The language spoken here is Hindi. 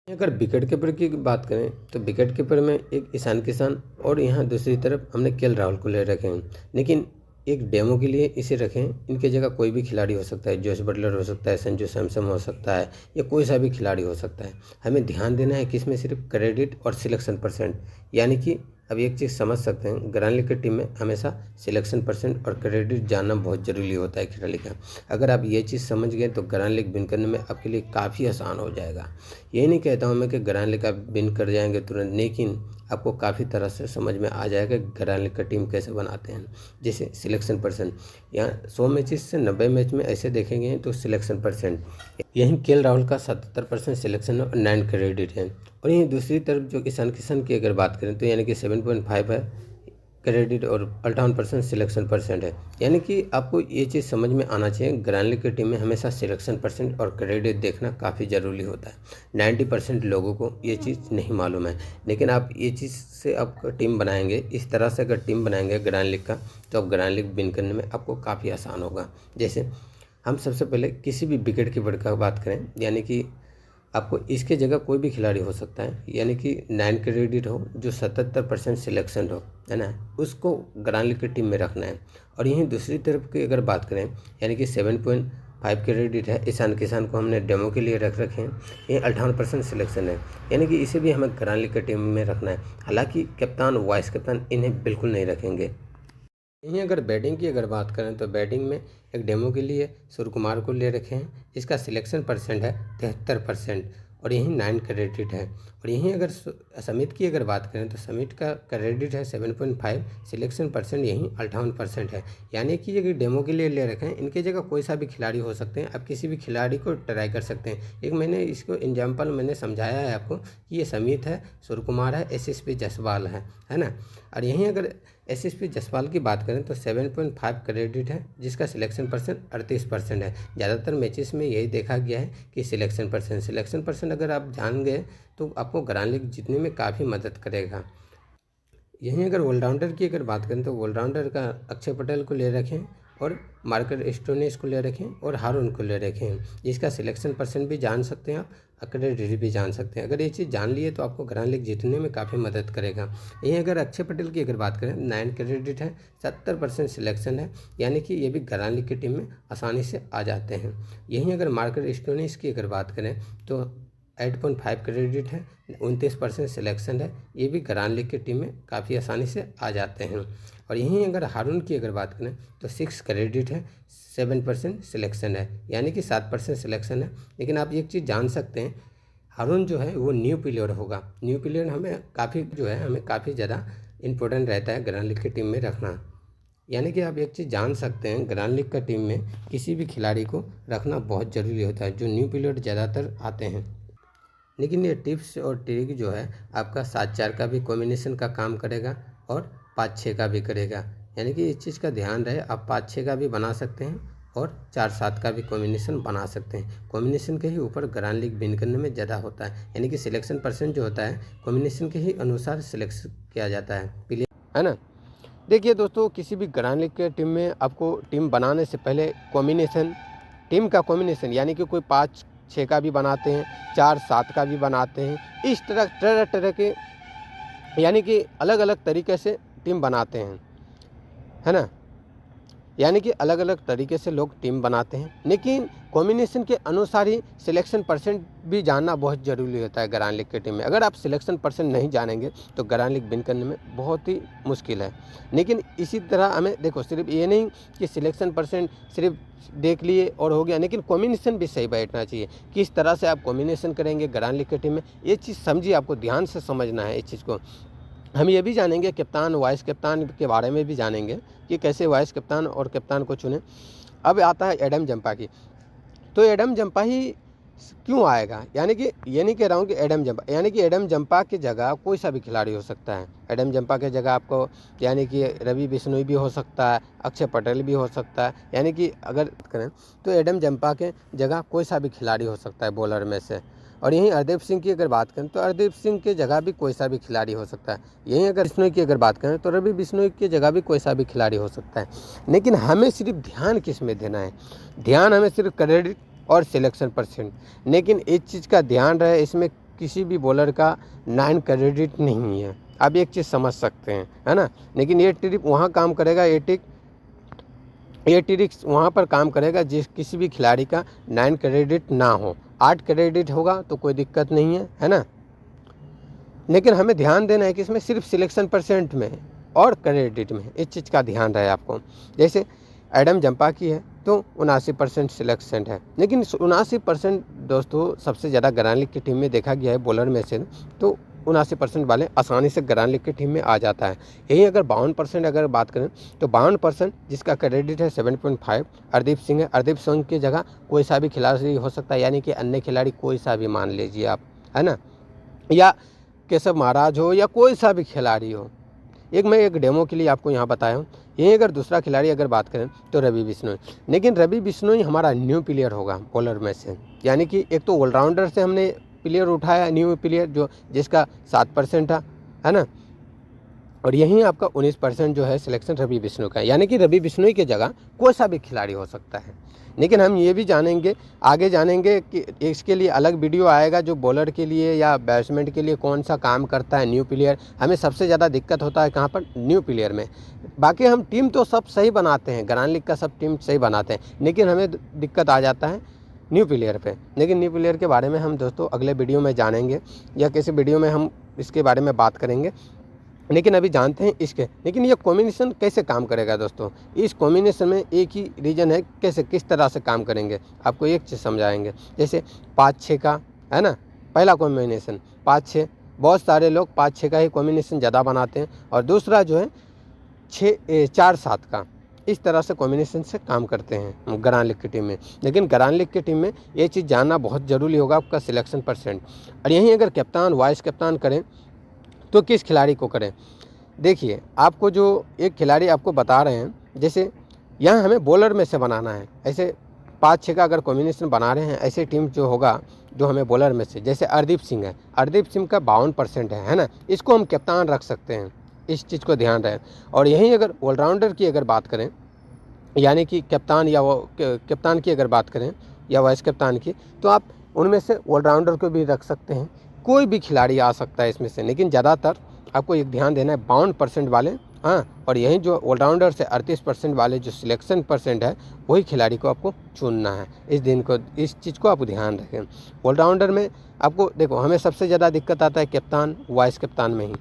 अगर विकेट कीपर की बात करें तो विकेट कीपर में एक ईशान किशन और यहाँ दूसरी तरफ हमने केएल राहुल को ले रखे हैं। लेकिन एक डेमो के लिए इसे रखें, इनके जगह कोई भी खिलाड़ी हो सकता है। जोस बटलर हो सकता है, संजू सैमसन हो सकता है, या कोई सा भी खिलाड़ी हो सकता है। हमें ध्यान देना है कि इसमें सिर्फ क्रेडिट और सिलेक्शन परसेंट, यानी कि अब एक चीज़ समझ सकते हैं, ग्रांड लीग की टीम में हमेशा सिलेक्शन परसेंट और क्रेडिट जानना बहुत ज़रूरी होता है खिलाड़ी का। अगर आप ये चीज़ समझ गए तो ग्रांड लीग विन करने में आपके लिए काफ़ी आसान हो जाएगा। ये नहीं कहता हूँ मैं कि ग्रांड लीग आप विन कर जाएंगे तुरंत, लेकिन आपको काफ़ी तरह से समझ में आ जाएगा ग्रांड लीग का टीम कैसे बनाते हैं। जैसे सिलेक्शन परसेंट, यहाँ 100 मैचेस से 90 मैच में ऐसे देखेंगे तो सिलेक्शन परसेंट, यहीं केएल राहुल का 77% सिलेक्शन और 9 क्रेडिट है। और यहीं दूसरी तरफ जो ईशान किशन की अगर बात करें तो यानी कि 7.5 है क्रेडिट और 58% सिलेक्शन परसेंट है। यानी कि आपको ये चीज़ समझ में आना चाहिए, ग्रांड लीग की टीम में हमेशा सिलेक्शन परसेंट और क्रेडिट देखना काफ़ी ज़रूरी होता है। 90% लोगों को ये चीज़ नहीं मालूम है, लेकिन आप ये चीज़ से आप टीम बनाएंगे, इस तरह से अगर टीम बनाएंगे ग्रांड लीग का, तो आप ग्रांड लीग विन करने में आपको काफ़ी आसान होगा। जैसे हम सबसे पहले किसी भी विकेट कीपर का बात करें, यानी कि आपको इसके जगह कोई भी खिलाड़ी हो सकता है, यानी कि 9 क्रेडिट हो, जो 77% सिलेक्शन हो, है ना, उसको ग्रांड लीग की टीम में रखना है। और यहीं दूसरी तरफ की अगर बात करें, यानी कि 7.5 क्रेडिट है, ईशान किशन को हमने डेमो के लिए रख रखे हैं, ये 58% सिलेक्शन है, यानी कि इसे भी हमें ग्रांड लीग की टीम में रखना है। हालांकि कप्तान, वाइस कप्तान इन्हें बिल्कुल नहीं रखेंगे। यहीं अगर बैटिंग की अगर बात करें तो बैटिंग में एक डेमो के लिए सूर्य कुमार को ले रखे हैं, इसका सिलेक्शन परसेंट है 73% और यहीं 9 क्रेडिट है। और यहीं अगर समित की अगर बात करें तो समित का क्रेडिट है 7.5, सिलेक्शन परसेंट यहीं 58% है। यानी कि ये डेमो के लिए ले रखे हैं, इनके जगह कोई सा भी खिलाड़ी हो सकते हैं, आप किसी भी खिलाड़ी को ट्राई कर सकते हैं। एक मैंने इसको एग्जाम्पल मैंने समझाया है आपको कि ये समित है, सूर्य कुमार है, एसएसपी जायसवाल है ना। और यहीं अगर एसएसपी जायसवाल की बात करें तो 7.5 क्रेडिट है, जिसका सिलेक्शन परसेंट 38% है। ज़्यादातर मैचेस में यही देखा गया है कि सिलेक्शन परसेंट अगर आप जान गए तो आपको ग्रांड लीग जीतने में काफ़ी मदद करेगा। यहीं अगर ऑलराउंडर की अगर बात करें तो ऑलराउंडर का अक्षय पटेल को ले रखें और मार्कस स्टोइनिस को ले रखें और हारून को ले रखें, जिसका सिलेक्शन परसेंट भी जान सकते हैं आप, क्रेडिट भी जान सकते हैं। अगर ये चीज़ जान लिए तो आपको ग्रांड लीग जीतने में काफ़ी मदद करेगा। यहीं अगर अक्षय पटेल की अगर बात करें, 9 क्रेडिट है, 70% सिलेक्शन है, यानी कि ये भी ग्रांड लीग की टीम में आसानी से आ जाते हैं। यहीं अगर मार्कस स्टोइनिस की अगर बात करें तो 8.5 क्रेडिट है, 29% सिलेक्शन है, ये भी ग्रांड लीग की टीम में काफ़ी आसानी से आ जाते हैं। और यहीं अगर हारून की अगर बात करें तो 6 क्रेडिट है, 7% सिलेक्शन है, यानी कि 7% सिलेक्शन है। लेकिन आप एक चीज़ जान सकते हैं, हारून जो है वो न्यू प्लेयर होगा। न्यू प्लेयर हमें काफ़ी ज़्यादा इम्पोर्टेंट रहता है ग्रांड लीग की टीम में रखना। यानी कि आप एक चीज़ जान सकते हैं, ग्रांड लीग का टीम में किसी भी खिलाड़ी को रखना बहुत ज़रूरी होता है, जो न्यू प्लेयर ज़्यादातर आते हैं। लेकिन ये टिप्स और ट्रिक जो है आपका 7-4 का भी कॉम्बिनेशन का काम करेगा और 5-6 का भी करेगा। यानी कि इस चीज़ का ध्यान रहे, आप 5-6 का भी बना सकते हैं और 4-7 का भी कॉम्बिनेशन बना सकते हैं। कॉम्बिनेशन के ही ऊपर ग्रांड लीग विन करने में ज़्यादा होता है, यानी कि सिलेक्शन परसेंट जो होता है कॉम्बिनेशन के ही अनुसार सिलेक्ट किया जाता है प्लेयर, है ना। देखिए दोस्तों, किसी भी ग्रांड लीग के टीम में आपको टीम बनाने से पहले टीम का कॉम्बिनेशन, यानी कि कोई 5-6 का भी बनाते हैं, 4-7 का भी बनाते हैं, इस तरह के, यानी कि अलग अलग तरीके से टीम बनाते हैं, है ना। यानी कि अलग अलग तरीके से लोग टीम बनाते हैं, लेकिन कॉम्बिनेशन के अनुसार ही सिलेक्शन परसेंट भी जानना बहुत ज़रूरी होता है ग्रांड लीग की टीम में। अगर आप सिलेक्शन परसेंट नहीं जानेंगे तो ग्रांड लीग विन करने में बहुत ही मुश्किल है। लेकिन इसी तरह हमें देखो, सिर्फ ये नहीं कि सिलेक्शन परसेंट सिर्फ देख लिए और हो गया, लेकिन कॉम्बिनेशन भी सही बैठना चाहिए। किस तरह से आप कॉम्बिनेशन करेंगे ग्रांड लीग की टीम में, ये चीज़ समझिए, आपको ध्यान से समझना है इस चीज़ को। हम ये भी जानेंगे कप्तान, वाइस कप्तान के बारे में भी जानेंगे कि कैसे वाइस कप्तान और कप्तान को चुने। अब आता है एडम जंपा की, तो एडम जंपा ही क्यों आएगा, यानी कि ये नहीं कह रहा हूँ कि एडम जंपा, यानी कि एडम जंपा की जगह कोई सा भी खिलाड़ी हो सकता है। एडम जंपा की जगह आपको यानी कि रवि बिश्नोई भी हो सकता है, अक्षय पटेल भी हो सकता है, यानी कि अगर करें तो एडम जंपा के जगह कोई सा भी खिलाड़ी हो सकता है बॉलर में से। और यहीं हरदीप सिंह की अगर बात करें तो हरदीप सिंह की जगह भी कोई सा भी खिलाड़ी हो सकता है। यहीं अगर बिश्नोई की अगर बात करें तो रवि बिश्नोई की जगह भी कोई सा भी खिलाड़ी हो सकता है। लेकिन हमें सिर्फ ध्यान किस में देना है, ध्यान हमें सिर्फ क्रेडिट और सिलेक्शन परसेंट। लेकिन इस चीज़ का ध्यान रहे, इसमें किसी भी बॉलर का 9 क्रेडिट नहीं है, आप एक चीज़ समझ सकते हैं, है ना। लेकिन ये ट्रिक वहाँ काम करेगा, ये ट्रिक्स वहाँ पर काम करेगा जिस किसी भी खिलाड़ी का 9 क्रेडिट ना हो। 8 क्रेडिट होगा तो कोई दिक्कत नहीं है ना। लेकिन हमें ध्यान देना है कि इसमें सिर्फ सिलेक्शन परसेंट में और क्रेडिट में, इस चीज़ का ध्यान रहे आपको। जैसे एडम जंपा की है तो 79% सिलेक्शन है, लेकिन 79% दोस्तों सबसे ज़्यादा ग्रैंड लीग की टीम में देखा गया है बॉलर में से, तो 79% वाले आसानी से ग्रैंड लीग की टीम में आ जाता है। यही अगर 52% अगर बात करें तो 52% जिसका क्रेडिट है 7.5 अर्दीप सिंह है। अर्दीप सिंह की जगह कोई सा भी खिलाड़ी हो सकता है, यानी कि अन्य खिलाड़ी कोई सा भी मान लीजिए आप, है ना, या केशव महाराज हो या कोई सा भी खिलाड़ी हो। मैं एक डेमो के लिए आपको यहाँ बताया हूँ। यही अगर दूसरा खिलाड़ी अगर बात करें तो रवि बिश्नोई, लेकिन रवि बिश्नोई हमारा न्यू प्लेयर होगा बॉलर में से, यानी कि एक तो ऑलराउंडर से हमने प्लेयर उठाया, न्यू प्लेयर जो जिसका 7% था, है ना, और यहीं आपका 19% जो है सिलेक्शन रवि बिश्नोई का है, यानी कि रवि बिश्नोई की जगह कोई सा भी खिलाड़ी हो सकता है। लेकिन हम ये भी जानेंगे, आगे जानेंगे कि इसके लिए अलग वीडियो आएगा जो बॉलर के लिए या बैट्समैन के लिए कौन सा काम करता है न्यू प्लेयर। हमें सबसे ज़्यादा दिक्कत होता है कहाँ पर, न्यू प्लेयर में। बाकी हम टीम तो सब सही बनाते हैं, ग्रैंड लीग का सब टीम सही बनाते हैं, लेकिन हमें दिक्कत आ जाता है न्यू प्लेयर पे। लेकिन न्यू प्लेयर के बारे में हम दोस्तों अगले वीडियो में जानेंगे, या किसी वीडियो में हम इसके बारे में बात करेंगे। लेकिन अभी जानते हैं इसके, लेकिन ये कॉम्बिनेशन कैसे काम करेगा दोस्तों। इस कॉम्बिनेशन में एक ही रीजन है, कैसे किस तरह से काम करेंगे आपको एक चीज़ समझाएंगे। जैसे 5-6 का है ना, पहला कॉम्बिनेशन 5-6, बहुत सारे लोग 5-6 का ही कॉम्बिनेशन ज़्यादा बनाते हैं, और दूसरा जो है 4-7 का, इस तरह से कॉम्बिनेशन से काम करते हैं ग्रैंड लीग की टीम में। लेकिन ग्रैंड लीग की टीम में ये चीज़ जानना बहुत ज़रूरी होगा, आपका सिलेक्शन परसेंट। और यहीं अगर कप्तान वाइस कप्तान करें तो किस खिलाड़ी को करें। देखिए आपको जो एक खिलाड़ी आपको बता रहे हैं, जैसे यहाँ हमें बॉलर में से बनाना है, ऐसे 5-6 का अगर कॉम्बिनेशन बना रहे हैं, ऐसे टीम जो होगा जो हमें बॉलर में से, जैसे अर्दीप सिंह है, अर्दीप सिंह का 52% है ना, इसको हम कप्तान रख सकते हैं, इस चीज़ को ध्यान रहे। और यहीं अगर ऑलराउंडर की अगर बात करें, यानी कि कप्तान या वो कप्तान की अगर बात करें या वाइस कप्तान की, तो आप उनमें से ऑलराउंडर को भी रख सकते हैं, कोई भी खिलाड़ी आ सकता है इसमें से। लेकिन ज़्यादातर आपको एक ध्यान देना है 52% वाले, हाँ, और यही जो ऑलराउंडर से 38% वाले जो सिलेक्शन परसेंट है, वही खिलाड़ी को आपको चुनना है। इस चीज़ को आप ध्यान रखें। ऑलराउंडर में आपको देखो, हमें सबसे ज़्यादा दिक्कत आता है कप्तान वाइस कप्तान में ही।